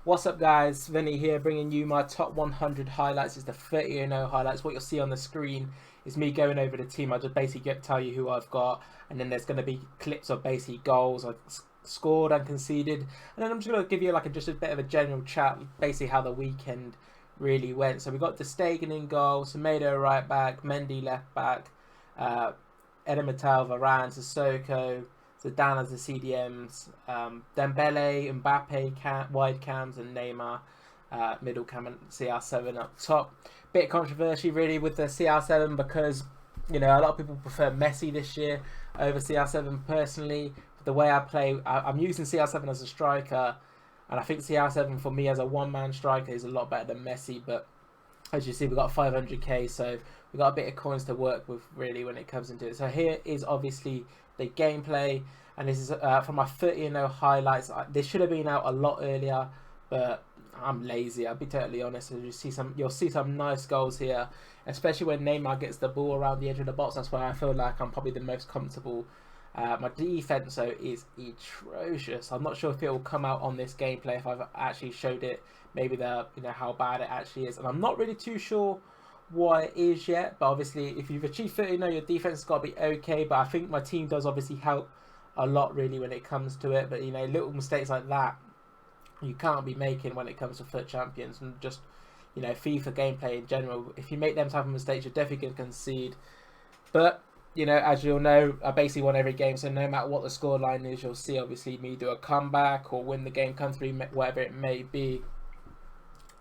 What's up, guys? Vinny here, bringing you my top 100 highlights. It's the 30-0 highlights. What you'll see on the screen is me going over the team. I just basically tell you who I've got, and then there's going to be clips of basically goals I've scored and conceded, and then I'm just going to give you just a bit of a general chat, basically how the weekend really went. So we got the Stegen in goal, Semedo right back, Mendy left back, uh, Edemitao, Varane, Sissoko, Zidane as the CDMs, Dembele, Mbappe, wide cams, and Neymar, middle cam, and CR7 up top. Bit controversy really with the CR7 because a lot of people prefer Messi this year over CR7. Personally, the way I play, I'm using CR7 as a striker, and I think CR7 for me as a one-man striker is a lot better than Messi. But as you see, we've got 500k, so we've got a bit of coins to work with really when it comes into it. So here is obviously the gameplay, and this is from my 30-0 highlights. This should have been out a lot earlier, but I'm lazy. I'll be totally honest. As you'll see some nice goals here, especially when Neymar gets the ball around the edge of the box. That's where I feel like I'm probably the most comfortable. My defense though is atrocious. I'm not sure if it will come out on this gameplay if I've actually showed it. Maybe how bad it actually is, and I'm not really too sure what it is yet. But obviously, if you've achieved 30, your defense has got to be okay. But I think my team does obviously help a lot really when it comes to it. But little mistakes like that you can't be making when it comes to FUT champions, and just FIFA gameplay in general. If you make them type of mistakes, you're definitely going to concede. But as you'll know, I basically won every game, so no matter what the scoreline is, you'll see obviously me do a comeback or win the game comfortably, whatever it may be.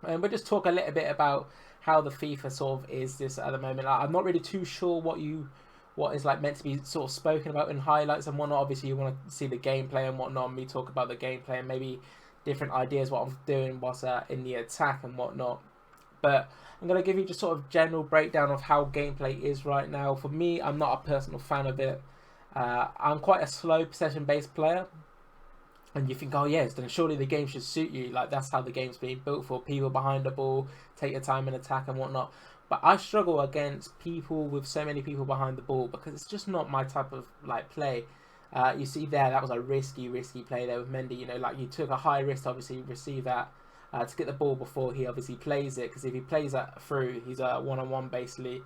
And we'll just talk a little bit about how the FIFA sort of is this at the moment. I'm not really too sure what is meant to be sort of spoken about in highlights and whatnot. Obviously, you want to see the gameplay and whatnot, and me talk about the gameplay and maybe different ideas what I'm doing whilst in the attack and whatnot. But I'm going to give you just sort of general breakdown of how gameplay is right now. For me, I'm not a personal fan of it. I'm quite a slow possession-based player. And you think, oh yes, then surely the game should suit you. Like, that's how the game's being built for. People behind the ball, take your time in attack and whatnot. But I struggle against people with so many people behind the ball because it's just not my type of play. You see there, that was a risky play there with Mendy. You took a high risk to obviously receive that to get the ball before he obviously plays it. Because if he plays that through, he's a one-on-one basically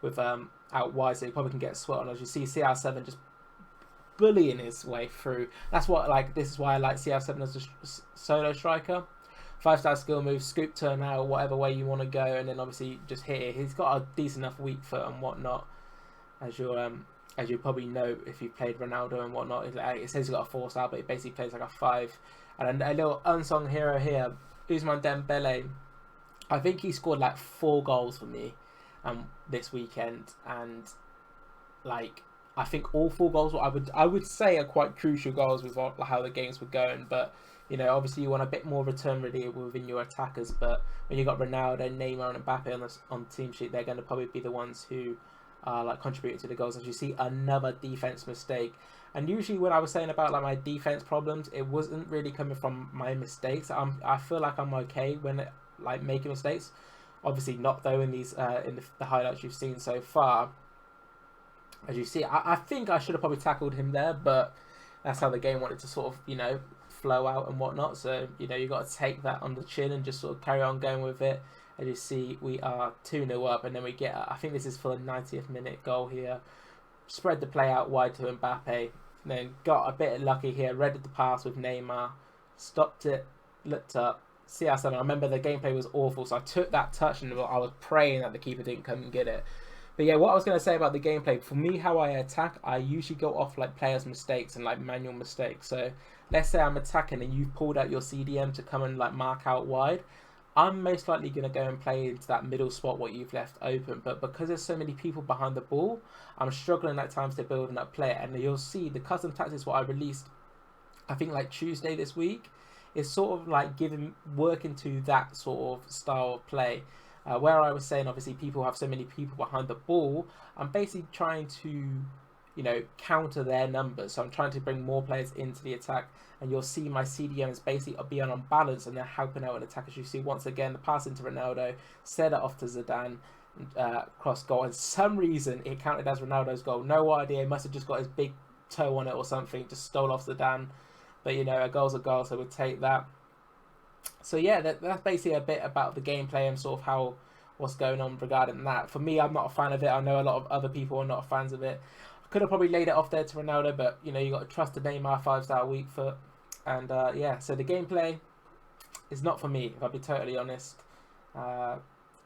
with out wide, so he probably can get sweat on. As you see, CR7 just bullying his way through. That's what this is why I like CR7 as a solo striker. 5-star skill move, scoop turn out, whatever way you want to go, and then obviously just hit it. He's got a decent enough weak foot and whatnot, as you probably know if you've played Ronaldo and whatnot. It says he's got a 4-star, but he basically plays like a 5. And a little unsung hero here, Ousmane Dembele. I think he scored 4 goals for me this weekend, and I think all 4 goals I would say are quite crucial goals with how the games were going. But obviously you want a bit more return really within your attackers. But when you got Ronaldo, Neymar, and Mbappe on the team sheet, they're going to probably be the ones who are contributing to the goals. As you see, another defense mistake. And usually when I was saying about my defense problems, it wasn't really coming from my mistakes. I feel like I'm okay when making mistakes. Obviously not though in these in the highlights you've seen so far. As you see, I think I should have probably tackled him there, but that's how the game wanted to sort of, flow out and whatnot. So, you got to take that on the chin and just sort of carry on going with it. As you see, we are 2-0 up, and then we get, I think this is for the 90th minute goal here. Spread the play out wide to Mbappe. Then got a bit lucky here, read the pass with Neymar. Stopped it, looked up. CR7, I remember the gameplay was awful, so I took that touch and I was praying that the keeper didn't come and get it. But yeah, what I was going to say about the gameplay, for me, how I attack, I usually go off players' mistakes and manual mistakes. So let's say I'm attacking and you've pulled out your CDM to come and mark out wide. I'm most likely going to go and play into that middle spot what you've left open. But because there's so many people behind the ball, I'm struggling at times to build that play. And you'll see the custom tactics what I released, I think Tuesday this week, is sort of working to that sort of style of play. Where I was saying, obviously, people have so many people behind the ball. I'm basically trying to, counter their numbers. So I'm trying to bring more players into the attack. And you'll see my CDMs basically being on balance and they're helping out in attack. As you see, once again, the pass into Ronaldo, set it off to Zidane, cross goal. And some reason, it counted as Ronaldo's goal. No idea. He must have just got his big toe on it or something. Just stole off Zidane. But, a goal's a goal, so we'll take that. So yeah, that's basically a bit about the gameplay and sort of how what's going on regarding that. For me, I'm not a fan of it. I know a lot of other people are not fans of it. I could have probably laid it off there to Ronaldo, but you know you got to trust the Neymar 5-star weak foot, and yeah. So the gameplay is not for me, if I'll be totally honest. Uh,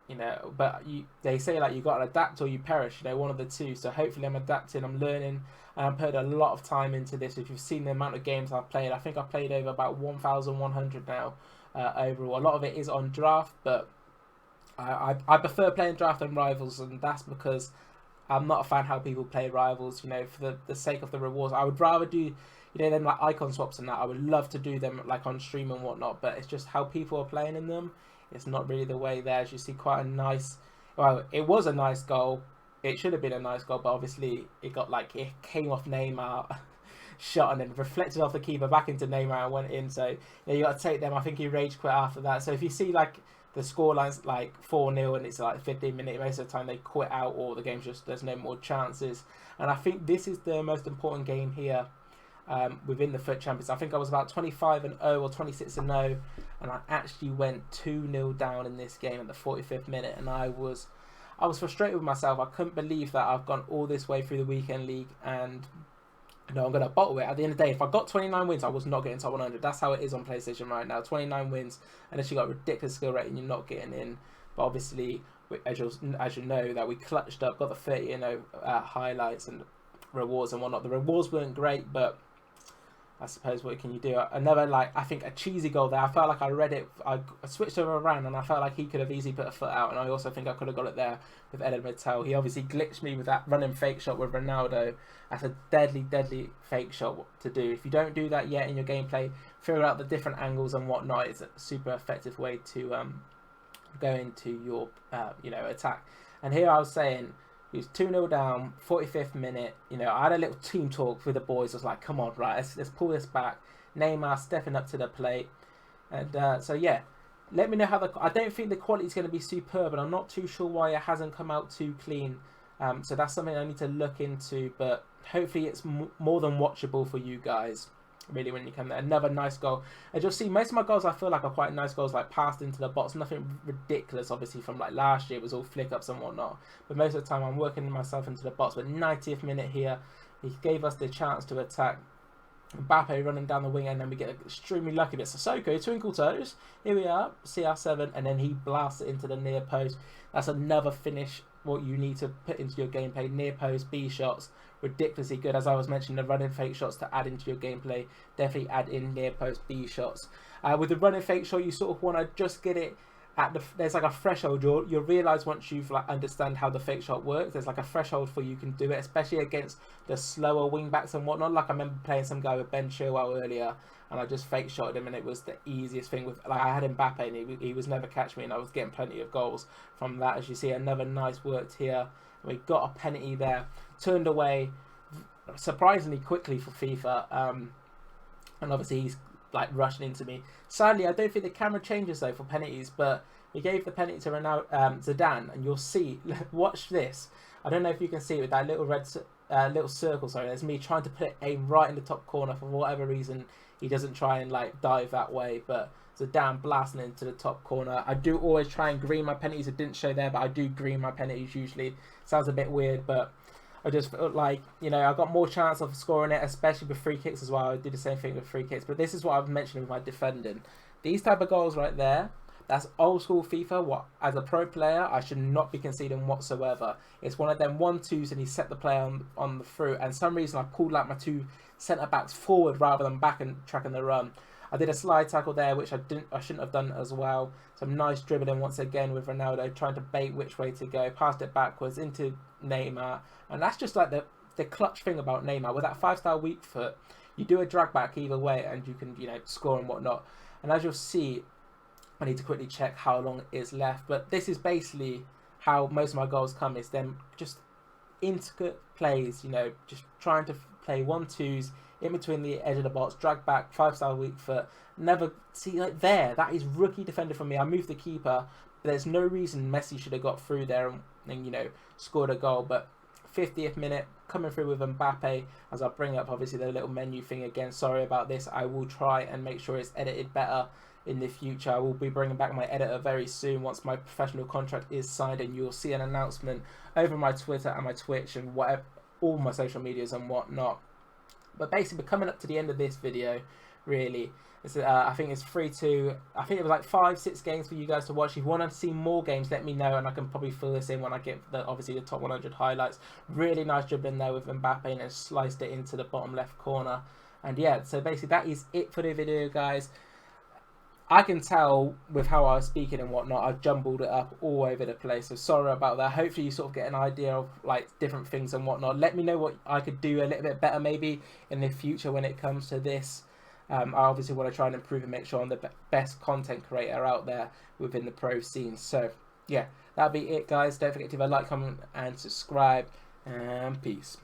you know, but they say like you got to adapt or you perish. You know, one of the two. So hopefully I'm adapting. I'm learning, and I've put a lot of time into this. If you've seen the amount of games I've played, I think I've played over about 1,100 now overall. A lot of it is on draft, but I prefer playing draft and rivals, and that's because I'm not a fan how people play rivals. You know, for the sake of the rewards, I would rather do, you know, them like icon swaps and that. I would love to do them like on stream and whatnot, but it's just how people are playing in them. It's not really the way there. As you see, quite a nice. Well, it was a nice goal. It should have been a nice goal, but obviously it came off Neymar shot and then reflected off the keeper back into Neymar and went in. So you got to take them. I think he rage quit after that. So if you see like the scoreline's like 4-0 and it's like 15 minutes, most of the time they quit out or the game's just there's no more chances. And I think this is the most important game here within the FUT Champions. I think I was about 25-0 or 26-0, and I actually went 2-0 down in this game at the 45th minute, and I was frustrated with myself. I couldn't believe that I've gone all this way through the weekend league and I'm going to bottle it. At the end of the day, if I got 29 wins, I was not getting top 100. That's how it is on PlayStation right now. 29 wins, unless you got a ridiculous skill rating, you're not getting in. But obviously, as you know, that we clutched up, got the 30 highlights and rewards and whatnot. The rewards weren't great, but I suppose what can you do? Another, I think a cheesy goal there. I felt like I read it. I switched over around and I felt like he could have easily put a foot out. And I also think I could have got it there with Eden Mattel. He obviously glitched me with that running fake shot with Ronaldo. That's a deadly, deadly fake shot to do. If you don't do that yet in your gameplay, figure out the different angles and whatnot. It's a super effective way to go into your attack. And here I was saying, he was 2-0 down, 45th minute. You know, I had a little team talk with the boys. I was like, come on, right, let's pull this back. Neymar stepping up to the plate. And so, yeah, let me know how I don't think the quality is going to be superb, and I'm not too sure why it hasn't come out too clean. So that's something I need to look into, but hopefully it's more than watchable for you guys. Really, when you come there, another nice goal. As you'll see, most of my goals I feel like are quite nice goals, like passed into the box. Nothing ridiculous, obviously, from like last year. It was all flick ups and whatnot. But most of the time, I'm working myself into the box. But 90th minute here, he gave us the chance to attack. Mbappe running down the wing, and then we get an extremely lucky bit. Sissoko, twinkle toes. Here we are, CR7, and then he blasts it into the near post. That's another finish. What you need to put into your gameplay: near post, B shots. Ridiculously good. As I was mentioning, the running fake shots to add into your gameplay. Definitely add in near post B shots. With the running fake shot, you sort of want to just get it at there's like a threshold. You'll realize once you've understand how the fake shot works. There's like a threshold for you can do it, especially against the slower wing backs and whatnot. Like I remember playing some guy with Ben Chilwell earlier, and I just fake shotted him, and it was the easiest thing. With I had Mbappe, and he was never catch me, and I was getting plenty of goals from that. As you see, another nice worked here. We got a penalty there, turned away surprisingly quickly for FIFA, and obviously he's rushing into me. Sadly, I don't think the camera changes though for penalties, but he gave the penalty to Zidane, and you'll see. Watch this. I don't know if you can see it with that little red little circle. Sorry, there's me trying to put aim right in the top corner. For whatever reason, he doesn't try and dive that way, but Zidane blasting into the top corner. I do always try and green my penalties. It didn't show there, but I do green my penalties usually. Sounds a bit weird, but I just felt like, I got more chance of scoring it, especially with free kicks as well. I do the same thing with free kicks, but this is what I've mentioned with my defending. These type of goals right there, that's old school FIFA. What, as a pro player, I should not be conceding whatsoever. It's one of them 1-2s, and he set the player on the through, and for some reason I pulled my two centre backs forward rather than back and tracking the run. I did a slide tackle there, which I shouldn't have done as well. Some nice dribbling once again with Ronaldo, trying to bait which way to go. Passed it backwards into Neymar. And that's just the clutch thing about Neymar. With that 5-star weak foot, you do a drag back either way and you can, score and whatnot. And as you'll see, I need to quickly check how long is left. But this is basically how most of my goals come, is them just intricate plays, just trying to play 1-2s, in between the edge of the box, drag back, 5-star weak foot. Never see that is rookie defender from me. I moved the keeper, but there's no reason Messi should have got through there and scored a goal. But 50th minute, coming through with Mbappe, as I bring up obviously the little menu thing again. Sorry about this. I will try and make sure it's edited better in the future. I will be bringing back my editor very soon once my professional contract is signed, and you'll see an announcement over my Twitter and my Twitch and whatever, all my social medias and whatnot. But basically, we're coming up to the end of this video, really. I think it's free to, I think it was like 5-6 games for you guys to watch. If you want to see more games, let me know, and I can probably fill this in when I get obviously the top 100 highlights. Really nice dribbling there with Mbappe, and sliced it into the bottom left corner. And yeah, so basically that is it for the video, guys. I can tell with how I was speaking and whatnot, I've jumbled it up all over the place, so sorry about that. Hopefully you sort of get an idea of like different things and whatnot. Let me know what I could do a little bit better maybe in the future when it comes to this. I obviously want to try and improve and make sure I'm the best content creator out there within the pro scene. So yeah, that'll be it, guys. Don't forget to leave a like, comment and subscribe, and peace.